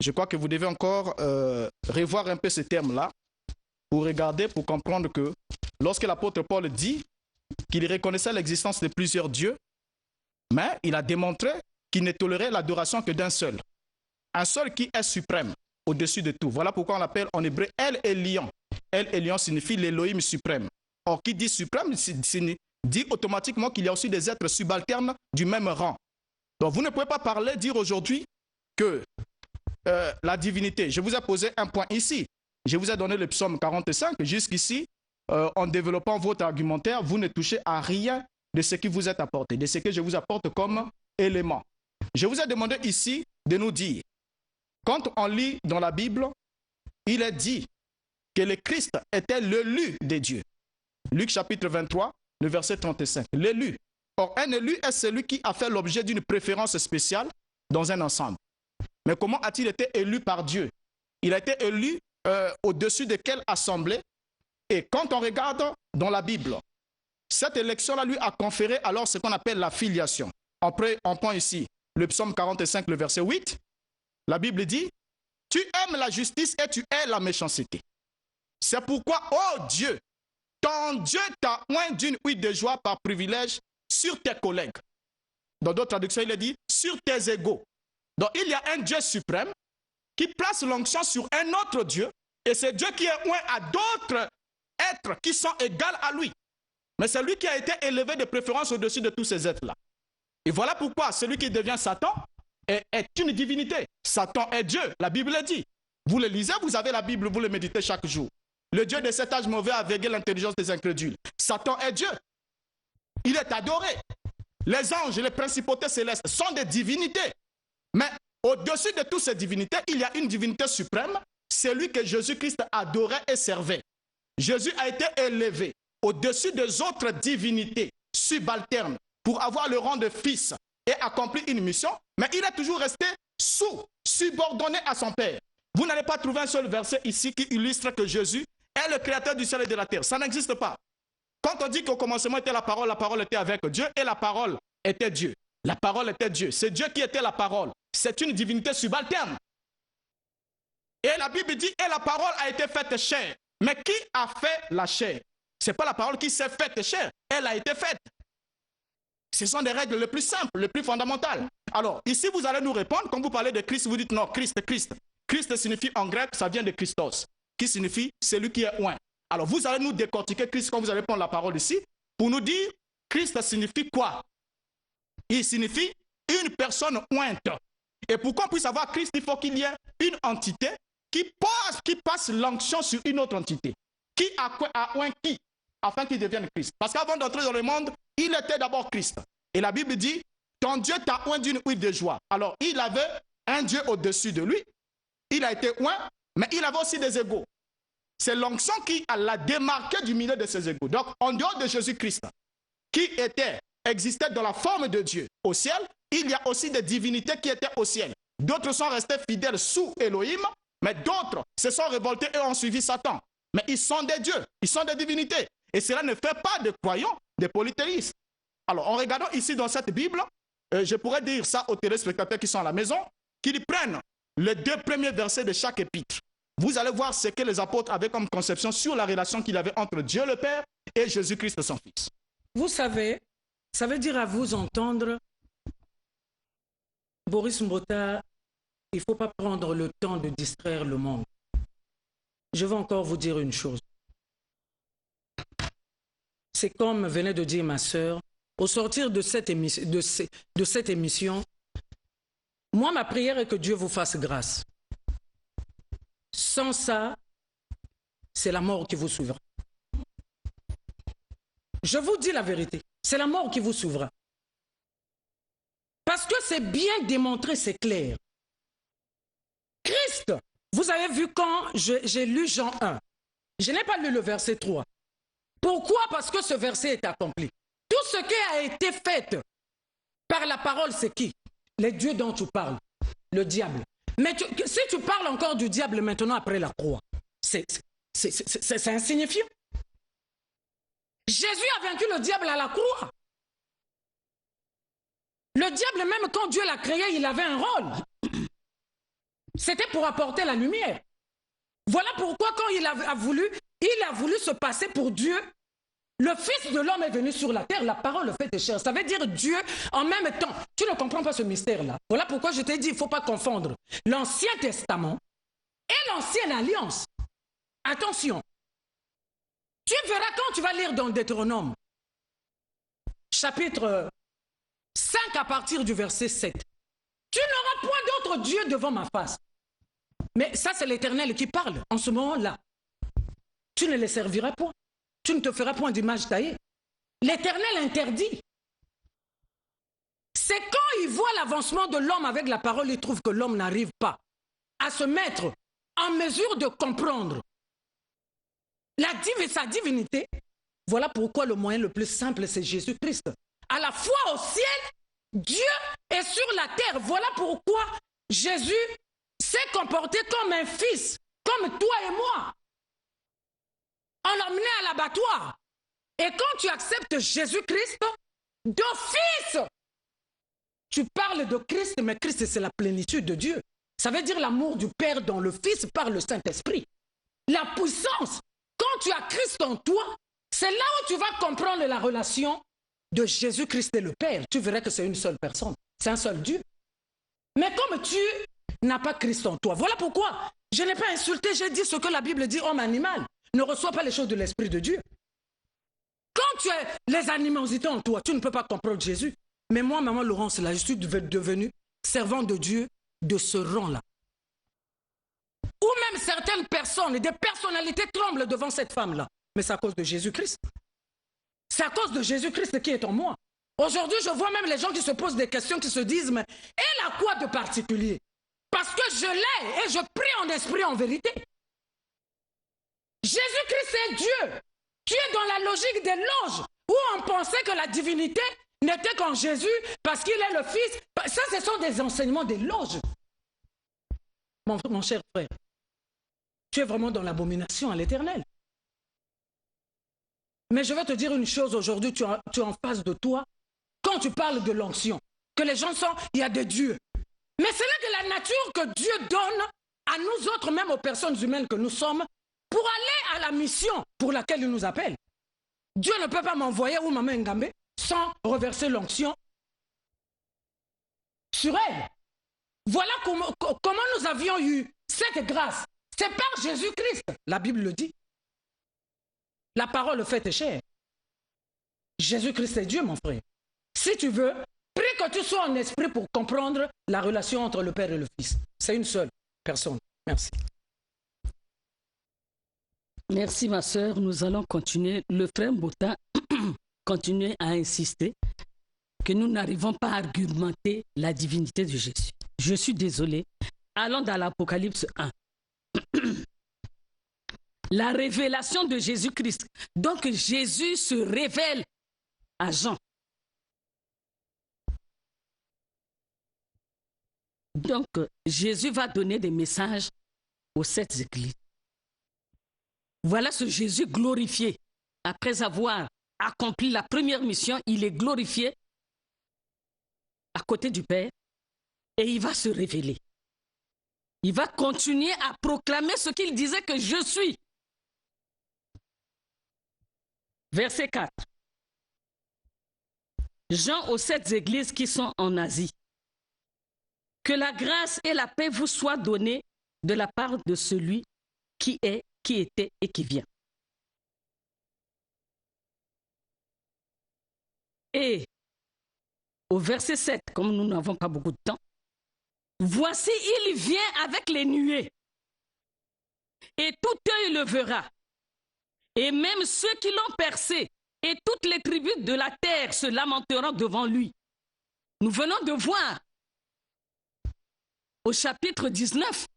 je crois que vous devez encore revoir un peu ce terme-là pour regarder, pour comprendre que lorsque l'apôtre Paul dit qu'il reconnaissait l'existence de plusieurs dieux, mais il a démontré qu'il ne tolérait l'adoration que d'un seul. Un seul qui est suprême, au-dessus de tout. Voilà pourquoi on l'appelle en hébreu El Elyon. El Elyon signifie l'Élohim suprême. Or, qui dit suprême dit automatiquement qu'il y a aussi des êtres subalternes du même rang. Donc, vous ne pouvez pas parler, dire aujourd'hui que la divinité, je vous ai posé un point ici. Je vous ai donné le psaume 45. Jusqu'ici, en développant votre argumentaire, vous ne touchez à rien de ce qui vous est apporté, de ce que je vous apporte comme élément. Je vous ai demandé ici de nous dire, quand on lit dans la Bible, il est dit que le Christ était l'élu des dieux. Luc chapitre 23, le verset 35. L'élu. Or, un élu est celui qui a fait l'objet d'une préférence spéciale dans un ensemble. Mais comment a-t-il été élu par Dieu? Il a été élu au-dessus de quelle assemblée? Et quand on regarde dans la Bible, cette élection-là lui a conféré alors ce qu'on appelle la filiation. On prend ici le psaume 45, le verset 8. La Bible dit, « Tu aimes la justice et tu hais la méchanceté. C'est pourquoi, oh Dieu, ton Dieu t'a oint d'une huile de joie par privilège sur tes collègues. » Dans d'autres traductions, il est dit, « Sur tes égaux. » Donc, il y a un Dieu suprême qui place l'onction sur un autre Dieu, et c'est Dieu qui est oint à d'autres êtres qui sont égaux à lui. Mais c'est lui qui a été élevé de préférence au-dessus de tous ces êtres-là. Et voilà pourquoi celui qui devient Satan est une divinité. Satan est Dieu, la Bible le dit. Vous le lisez, vous avez la Bible, vous le méditez chaque jour. Le Dieu de cet âge mauvais a aveuglé l'intelligence des incrédules. Satan est Dieu. Il est adoré. Les anges et les principautés célestes sont des divinités. Mais au-dessus de toutes ces divinités, il y a une divinité suprême, c'est lui que Jésus-Christ adorait et servait. Jésus a été élevé au-dessus des autres divinités subalternes pour avoir le rang de fils et accomplir une mission, mais il est toujours resté subordonné à son Père. Vous n'allez pas trouver un seul verset ici qui illustre que Jésus est le créateur du ciel et de la terre. Ça n'existe pas. Quand on dit qu'au commencement était la parole était avec Dieu et la parole était Dieu. La parole était Dieu. C'est Dieu qui était la parole. C'est une divinité subalterne. Et la Bible dit, et la parole a été faite chair. Mais qui a fait la chair? Ce n'est pas la parole qui s'est faite chair. Elle a été faite. Ce sont des règles les plus simples, les plus fondamentales. Alors, ici, vous allez nous répondre, quand vous parlez de Christ, vous dites non, Christ. Christ signifie en grec, ça vient de Christos, qui signifie celui qui est oint. Alors, vous allez nous décortiquer Christ quand vous allez prendre la parole ici, pour nous dire, Christ signifie quoi? Il signifie une personne ointe. Et pour qu'on puisse avoir Christ, il faut qu'il y ait une entité qui passe l'onction sur une autre entité. Qui a oint qui? Afin qu'il devienne Christ. Parce qu'avant d'entrer dans le monde, il était d'abord Christ. Et la Bible dit, ton Dieu t'a oint d'une huile de joie. Alors, il avait un Dieu au-dessus de lui. Il a été oint, mais il avait aussi des égaux. c'est l'onction qui l'a démarqué du milieu de ses égaux. Donc, en dehors de Jésus-Christ, qui existait dans la forme de Dieu au ciel, il y a aussi des divinités qui étaient au ciel. D'autres sont restés fidèles sous Elohim, mais d'autres se sont révoltés et ont suivi Satan. Mais ils sont des dieux, ils sont des divinités. Et cela ne fait pas de croyants des polythéistes. Alors, en regardant ici dans cette Bible, je pourrais dire ça aux téléspectateurs qui sont à la maison, qu'ils prennent les 2 premiers versets de chaque épître. Vous allez voir ce que les apôtres avaient comme conception sur la relation qu'il avait entre Dieu le Père et Jésus-Christ son Fils. Vous savez, ça veut dire à vous entendre, Boris Mbota, il ne faut pas prendre le temps de distraire le monde. Je vais encore vous dire une chose. C'est comme venait de dire ma sœur, au sortir de cette émission, moi, ma prière est que Dieu vous fasse grâce. Sans ça, c'est la mort qui vous suivra. Je vous dis la vérité, c'est la mort qui vous suivra. Parce que c'est bien démontré, c'est clair. Christ, vous avez vu quand j'ai lu Jean 1, je n'ai pas lu le verset 3. Pourquoi? Parce que ce verset est accompli. Tout ce qui a été fait par la parole, c'est qui? Les dieux dont tu parles, le diable. Mais si tu parles encore du diable maintenant après la croix, c'est insignifiant. Jésus a vaincu le diable à la croix. Le diable, même quand Dieu l'a créé, il avait un rôle. C'était pour apporter la lumière. Voilà pourquoi quand il a voulu se passer pour Dieu, le Fils de l'homme est venu sur la terre, la parole le fait chair. Ça veut dire Dieu en même temps. Tu ne comprends pas ce mystère-là. Voilà pourquoi je t'ai dit, il ne faut pas confondre l'Ancien Testament et l'Ancienne Alliance. Attention. Tu verras quand tu vas lire dans Deutéronome, chapitre 5 à partir du verset 7. Tu n'auras point d'autre Dieu devant ma face. Mais ça, c'est l'Éternel qui parle en ce moment-là. Tu ne les serviras point. Tu ne te feras point d'image taillée. L'Éternel interdit. C'est quand il voit l'avancement de l'homme avec la parole, il trouve que l'homme n'arrive pas à se mettre en mesure de comprendre sa divinité. Voilà pourquoi le moyen le plus simple, c'est Jésus-Christ. À la fois au ciel, Dieu est sur la terre. Voilà pourquoi Jésus s'est comporté comme un fils, comme toi et moi. On l'a emmené à l'abattoir. Et quand tu acceptes Jésus-Christ, d'office, tu parles de Christ, mais Christ, c'est la plénitude de Dieu. Ça veut dire l'amour du Père dans le Fils par le Saint-Esprit. La puissance. Quand tu as Christ en toi, c'est là où tu vas comprendre la relation de Jésus-Christ et le Père. Tu verras que c'est une seule personne. C'est un seul Dieu. Mais comme tu n'as pas Christ en toi, voilà pourquoi je n'ai pas insulté, j'ai dit ce que la Bible dit, homme animal. Ne reçois pas les choses de l'Esprit de Dieu. Quand tu as les animosités en toi, tu ne peux pas comprendre Jésus. Mais moi, maman Laurence, là, je suis devenue servant de Dieu de ce rang-là. Ou même certaines personnes, des personnalités tremblent devant cette femme-là. Mais c'est à cause de Jésus-Christ. C'est à cause de Jésus-Christ qui est en moi. Aujourd'hui, je vois même les gens qui se posent des questions, qui se disent, mais elle a quoi de particulier? Parce que je l'ai et je prie en esprit en vérité. Jésus-Christ est Dieu. Tu es dans la logique des loges où on pensait que la divinité n'était qu'en Jésus parce qu'il est le Fils. Ça, ce sont des enseignements des loges. Mon cher frère, tu es vraiment dans l'abomination à l'Éternel. Mais je vais te dire une chose aujourd'hui, tu es en face de toi, quand tu parles de l'onction, que les gens sont, il y a des dieux. Mais c'est là que la nature que Dieu donne à nous autres, même aux personnes humaines que nous sommes, pour aller à la mission pour laquelle il nous appelle. Dieu ne peut pas m'envoyer ou Maman Ngambé sans reverser l'onction sur elle. Voilà comment nous avions eu cette grâce. C'est par Jésus-Christ. La Bible le dit. La parole faite chair. Jésus-Christ est Dieu, mon frère. Si tu veux, prie que tu sois en esprit pour comprendre la relation entre le Père et le Fils. C'est une seule personne. Merci. Merci, ma sœur. Nous allons continuer. Le frère Mbota continue à insister que nous n'arrivons pas à argumenter la divinité de Jésus. Je suis désolé. Allons dans l'Apocalypse 1. La révélation de Jésus-Christ. Donc Jésus se révèle à Jean. Donc Jésus va donner des messages aux 7 églises. Voilà ce Jésus glorifié. Après avoir accompli la première mission, il est glorifié à côté du Père et il va se révéler. Il va continuer à proclamer ce qu'il disait que je suis. Verset 4. Jean aux 7 églises qui sont en Asie. Que la grâce et la paix vous soient données de la part de celui qui est, qui était et qui vient. Et au verset 7, comme nous n'avons pas beaucoup de temps, voici, il vient avec les nuées, et tout œil le verra, et même ceux qui l'ont percé, et toutes les tribus de la terre se lamenteront devant lui. Nous venons de voir au chapitre 19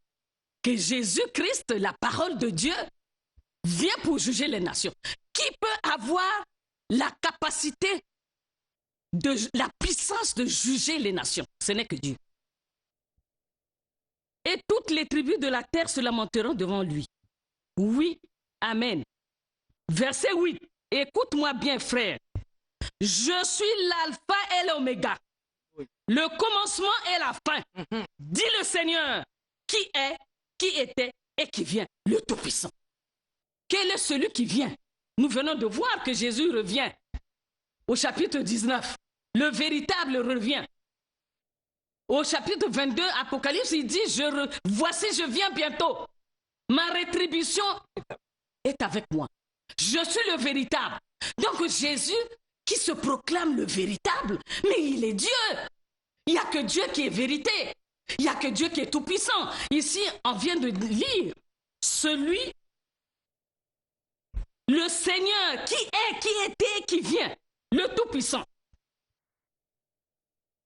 que Jésus-Christ, la parole de Dieu, vient pour juger les nations. Qui peut avoir la capacité, la puissance de juger les nations? Ce n'est que Dieu. Et toutes les tribus de la terre se lamenteront devant lui. Oui, amen. Verset 8. Écoute-moi bien, frère. Je suis l'alpha et l'oméga. Le commencement et la fin. Dit le Seigneur, qui est, qui était et qui vient, le Tout-Puissant. Quel est celui qui vient? Nous venons de voir que Jésus revient. Au chapitre 19, le véritable revient. Au chapitre 22, Apocalypse, il dit, voici, je viens bientôt. Ma rétribution est avec moi. Je suis le véritable. Donc Jésus, qui se proclame le véritable, mais il est Dieu. Il n'y a que Dieu qui est vérité. Il n'y a que Dieu qui est tout-puissant. Ici, on vient de lire celui, le Seigneur, qui est, qui était, qui vient, le tout-puissant.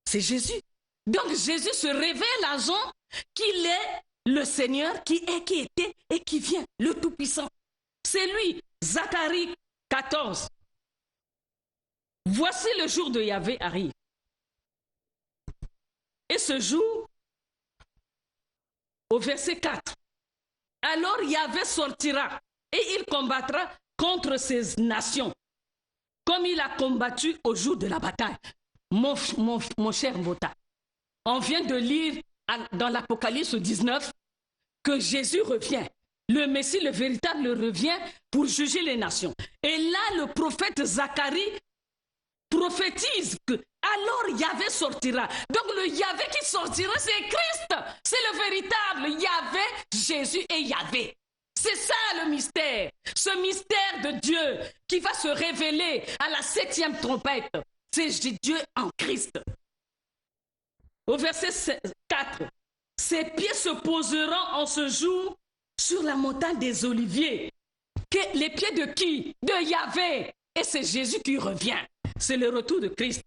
C'est Jésus. Donc Jésus se révèle à Jean qu'il est le Seigneur qui est, qui était et qui vient, le Tout-Puissant. C'est lui, Zacharie 14. Voici le jour de Yahvé arrive. Et ce jour, au verset 4, alors Yahvé sortira et il combattra contre ces nations, comme il a combattu au jour de la bataille. Mon cher Mbota, on vient de lire dans l'Apocalypse 19 que Jésus revient. Le Messie, le véritable, revient pour juger les nations. Et là, le prophète Zacharie prophétise que alors Yahvé sortira. Donc le Yahvé qui sortira, c'est Christ. C'est le véritable Yahvé, Jésus et Yahvé. C'est ça le mystère. Ce mystère de Dieu qui va se révéler à la 7e trompette. C'est Dieu en Christ. Au verset 4, ses pieds se poseront en ce jour sur la montagne des Oliviers. Les pieds de qui? De Yahvé. Et c'est Jésus qui revient. C'est le retour de Christ.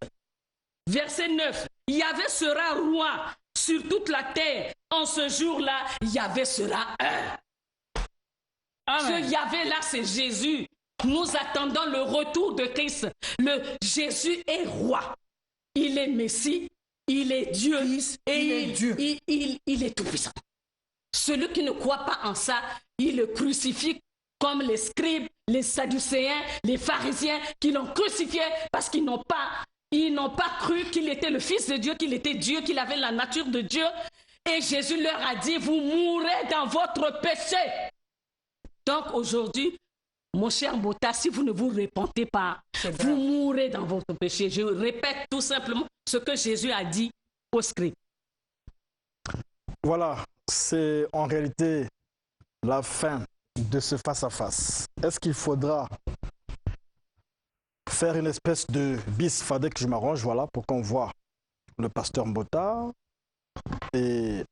Verset 9, Yahvé sera roi sur toute la terre. En ce jour-là, Yahvé sera un. Ce Yahvé-là, c'est Jésus. Nous attendons le retour de Christ. Jésus est roi. Il est Messie. Il est Dieu et il est tout-puissant. Celui qui ne croit pas en ça, il le crucifie comme les scribes, les sadducéens, les pharisiens qui l'ont crucifié parce qu'ils n'ont pas cru qu'il était le Fils de Dieu, qu'il était Dieu, qu'il avait la nature de Dieu. Et Jésus leur a dit, vous mourrez dans votre péché. Donc aujourd'hui, mon cher Mbota, si vous ne vous repentez pas, vous mourrez dans votre péché. Je répète tout simplement ce que Jésus a dit au scribe. Voilà, c'est en réalité la fin de ce face-à-face. Est-ce qu'il faudra faire une espèce de bis, fallait que je m'arrange, voilà, pour qu'on voit le pasteur Mbota et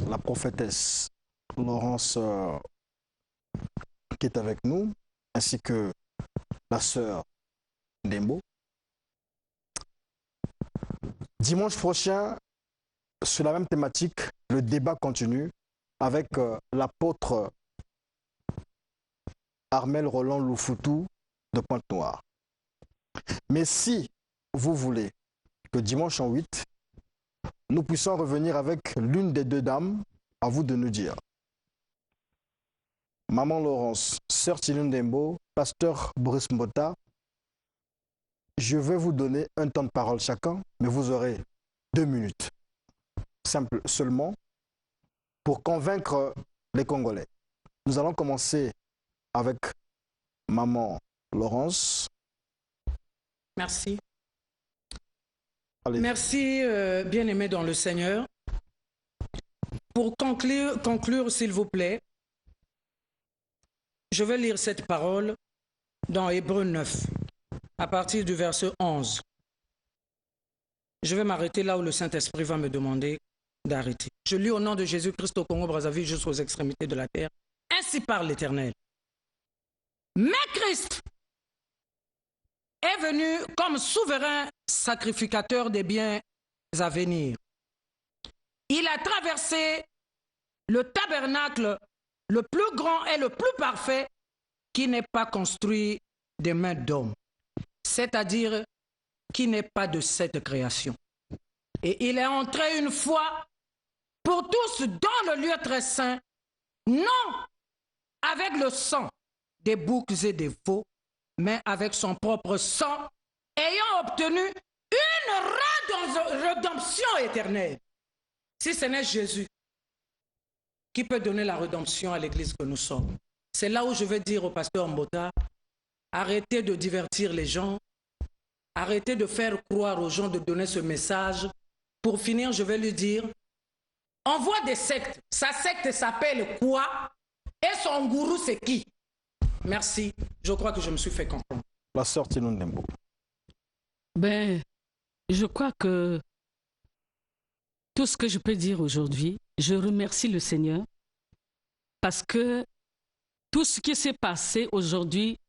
la prophétesse Laurence qui est avec nous, ainsi que la sœur Dembo. Dimanche prochain, sur la même thématique, le débat continue avec l'apôtre Armel Roland Loufoutou de Pointe-Noire. Mais si vous voulez que dimanche en 8, nous puissions revenir avec l'une des deux dames, à vous de nous dire. Maman Laurence, Sœur Tsilun Dembo, Pasteur Boris Mbota, je vais vous donner un temps de parole chacun, mais vous aurez 2 minutes. Simple seulement, pour convaincre les Congolais. Nous allons commencer avec Maman Laurence. Merci. Allez. Merci, bien-aimé dans le Seigneur. Pour conclure, s'il vous plaît, je vais lire cette parole dans Hébreux 9, à partir du verset 11. Je vais m'arrêter là où le Saint-Esprit va me demander d'arrêter. Je lis au nom de Jésus-Christ au Congo-Brazzaville jusqu'aux extrémités de la terre. Ainsi parle l'Éternel. Mais Christ est venu comme souverain sacrificateur des biens à venir. Il a traversé le tabernacle le plus grand et le plus parfait qui n'est pas construit des mains d'hommes, c'est-à-dire qui n'est pas de cette création. Et il est entré une fois pour tous dans le lieu très saint, non avec le sang des boucs et des veaux, mais avec son propre sang, ayant obtenu une rédemption éternelle. Si ce n'est Jésus qui peut donner la rédemption à l'église que nous sommes. C'est là où je vais dire au pasteur Mbota, arrêtez de divertir les gens, arrêtez de faire croire aux gens de donner ce message. Pour finir, je vais lui dire, on voit des sectes. Sa secte s'appelle quoi? Et son gourou, c'est qui? Merci. Je crois que je me suis fait comprendre. La sœur Tsilun Dembo. Ben, je crois que tout ce que je peux dire aujourd'hui, je remercie le Seigneur parce que tout ce qui s'est passé aujourd'hui,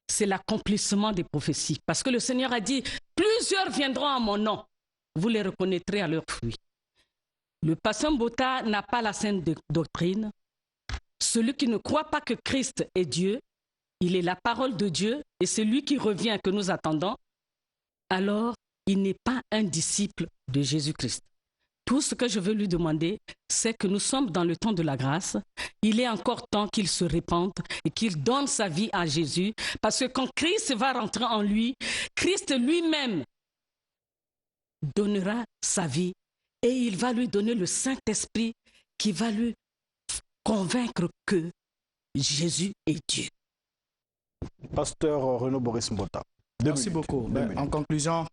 c'est l'accomplissement des prophéties. Parce que le Seigneur a dit, plusieurs viendront à mon nom, vous les reconnaîtrez à leurs fruits. Le pasteur Mbota n'a pas la sainte doctrine. Celui qui ne croit pas que Christ est Dieu, il est la parole de Dieu et c'est lui qui revient que nous attendons, alors il n'est pas un disciple de Jésus-Christ. Tout ce que je veux lui demander, c'est que nous sommes dans le temps de la grâce. Il est encore temps qu'il se répande et qu'il donne sa vie à Jésus. Parce que quand Christ va rentrer en lui, Christ lui-même donnera sa vie et il va lui donner le Saint-Esprit qui va lui convaincre que Jésus est Dieu. Pasteur Renaud Boris Mbota. Merci beaucoup. En conclusion,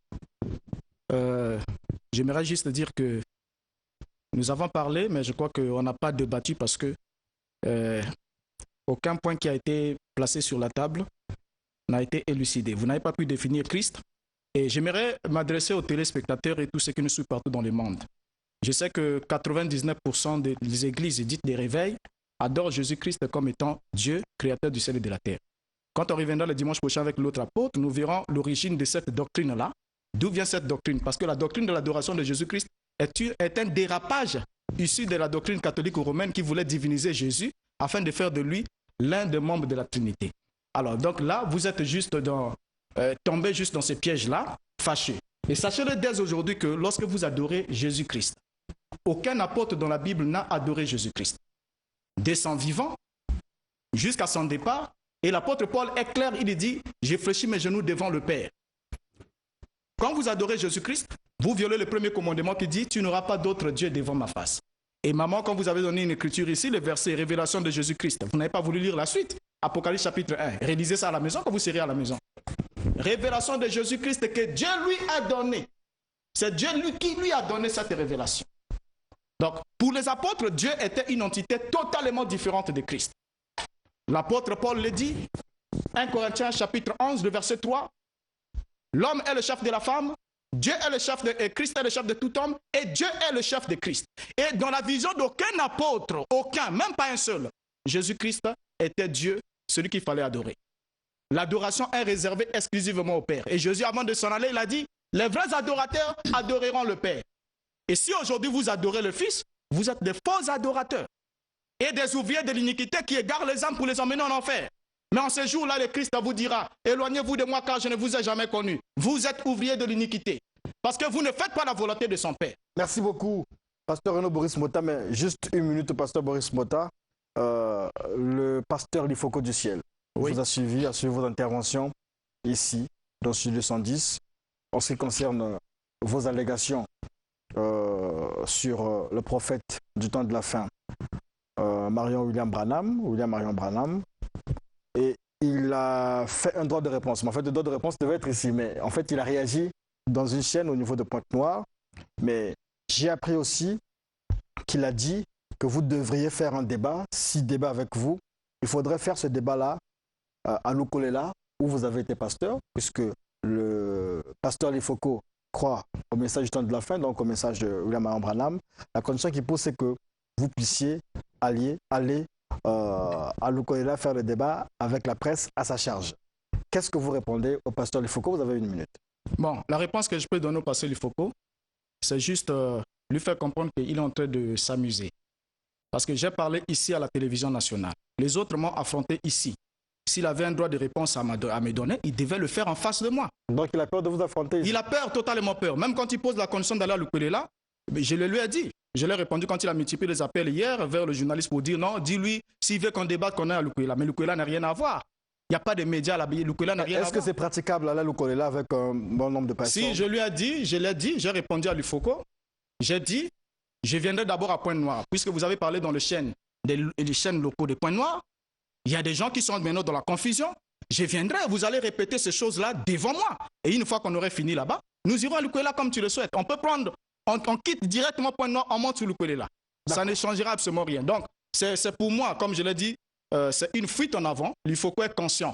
j'aimerais juste dire que nous avons parlé, mais je crois qu'on n'a pas débattu parce que aucun point qui a été placé sur la table n'a été élucidé. Vous n'avez pas pu définir Christ. Et j'aimerais m'adresser aux téléspectateurs et tous ceux qui nous suivent partout dans le monde. Je sais que 99% des églises dites des réveils adorent Jésus-Christ comme étant Dieu, créateur du ciel et de la terre. Quand on reviendra le dimanche prochain avec l'autre apôtre, nous verrons l'origine de cette doctrine-là. D'où vient cette doctrine? Parce que la doctrine de l'adoration de Jésus-Christ est un dérapage issu de la doctrine catholique ou romaine qui voulait diviniser Jésus afin de faire de lui l'un des membres de la Trinité. Alors, donc là, vous êtes juste tombé juste dans ces pièges-là, fâchés. Et sachez-le dès aujourd'hui que lorsque vous adorez Jésus-Christ, aucun apôtre dans la Bible n'a adoré Jésus-Christ. Dès son vivant, jusqu'à son départ, et l'apôtre Paul est clair, il dit « J'ai fléchi mes genoux devant le Père ». Quand vous adorez Jésus-Christ, vous violez le premier commandement qui dit « Tu n'auras pas d'autre Dieu devant ma face ». Et maman, quand vous avez donné une écriture ici, le verset « Révélation de Jésus-Christ », vous n'avez pas voulu lire la suite. Apocalypse chapitre 1. Réalisez ça à la maison quand vous serez à la maison. Révélation de Jésus-Christ que Dieu lui a donné. C'est Dieu qui lui a donné cette révélation. Donc, pour les apôtres, Dieu était une entité totalement différente de Christ. L'apôtre Paul le dit, 1 Corinthiens chapitre 11, le verset 3, l'homme est le chef de la femme, Dieu est le chef de Christ est le chef de tout homme, et Dieu est le chef de Christ. Et dans la vision d'aucun apôtre, aucun, même pas un seul, Jésus-Christ était Dieu, celui qu'il fallait adorer. L'adoration est réservée exclusivement au Père. Et Jésus, avant de s'en aller, il a dit, les vrais adorateurs adoreront le Père. Et si aujourd'hui vous adorez le Fils, vous êtes des faux adorateurs. Et des ouvriers de l'iniquité qui égarent les âmes pour les emmener en enfer. Mais en ce jour-là, le Christ vous dira, éloignez-vous de moi car je ne vous ai jamais connu. Vous êtes ouvriers de l'iniquité. Parce que vous ne faites pas la volonté de son Père. Merci beaucoup, pasteur Renaud Boris Mota. Mais juste une minute, pasteur Boris Mota. Le pasteur Lifoko du ciel vous a suivi vos interventions ici, dans Studio 110, en ce qui concerne vos allégations sur le prophète du temps de la fin, William Marion Branham. Et il a fait un droit de réponse. Mais en fait, le droit de réponse devait être ici. Mais en fait, il a réagi dans une chaîne au niveau de Pointe-Noire. Mais j'ai appris aussi qu'il a dit que vous devriez faire un débat. Si débat avec vous, il faudrait faire ce débat-là à Lukolela, où vous avez été pasteur, puisque le pasteur Lifoko croit au message du temps de la fin, donc au message de William Marion Branham. La condition qu'il pose, c'est que vous puissiez aller à Lukolela faire le débat avec la presse à sa charge. Qu'est-ce que vous répondez au pasteur Lifoko? Vous avez une minute. Bon, la réponse que je peux donner au pasteur Lifoko, c'est juste lui faire comprendre qu'il est en train de s'amuser. Parce que j'ai parlé ici à la télévision nationale. Les autres m'ont affronté ici. S'il avait un droit de réponse à me donner, il devait le faire en face de moi. Donc il a peur de vous affronter ici. Il a peur, totalement peur. Même quand il pose la condition d'aller à Lukolela, je le lui ai dit. Je l'ai répondu quand il a multiplié les appels hier vers le journaliste pour dire non, dis-lui, s'il veut qu'on débatte, qu'on est à Lukolela. Mais Lukolela n'a rien à voir. Il n'y a pas de médias à l'abbaye. Lukolela n'a rien à voir. Est-ce que c'est praticable aller à Lukolela avec un bon nombre de personnes? Si, je lui ai dit, j'ai répondu à Lifoko. J'ai dit, je viendrai d'abord à Pointe-Noire. Puisque vous avez parlé dans les chaînes locaux de Pointe-Noire, il y a des gens qui sont maintenant dans la confusion. Je viendrai, vous allez répéter ces choses-là devant moi. Et une fois qu'on aurait fini là-bas, nous irons à Lukolela comme tu le souhaites. On peut prendre, on quitte directement Pointe-Noire, on monte sur Lukolela. Ça ne changera absolument rien. Donc, c'est pour moi, comme je l'ai dit, c'est une fuite en avant. Il faut qu'on être conscient.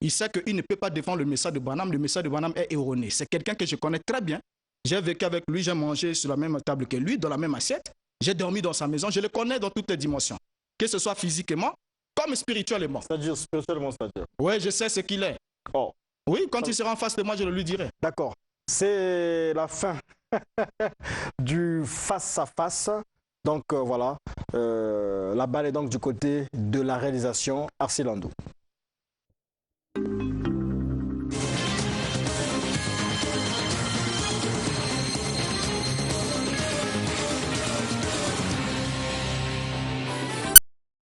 Il sait qu'il ne peut pas défendre le message de Branham. Le message de Branham est erroné. C'est quelqu'un que je connais très bien. J'ai vécu avec lui, j'ai mangé sur la même table que lui, dans la même assiette. J'ai dormi dans sa maison. Je le connais dans toutes les dimensions. Que ce soit physiquement, comme spirituellement. C'est-à-dire spirituellement, c'est-à-dire. Oui, je sais ce qu'il est. Oh. Oui, quand il sera en face de moi, je le lui dirai. D'accord. C'est la fin du face-à-face. Donc voilà, la balle est donc du côté de la réalisation Arsilando.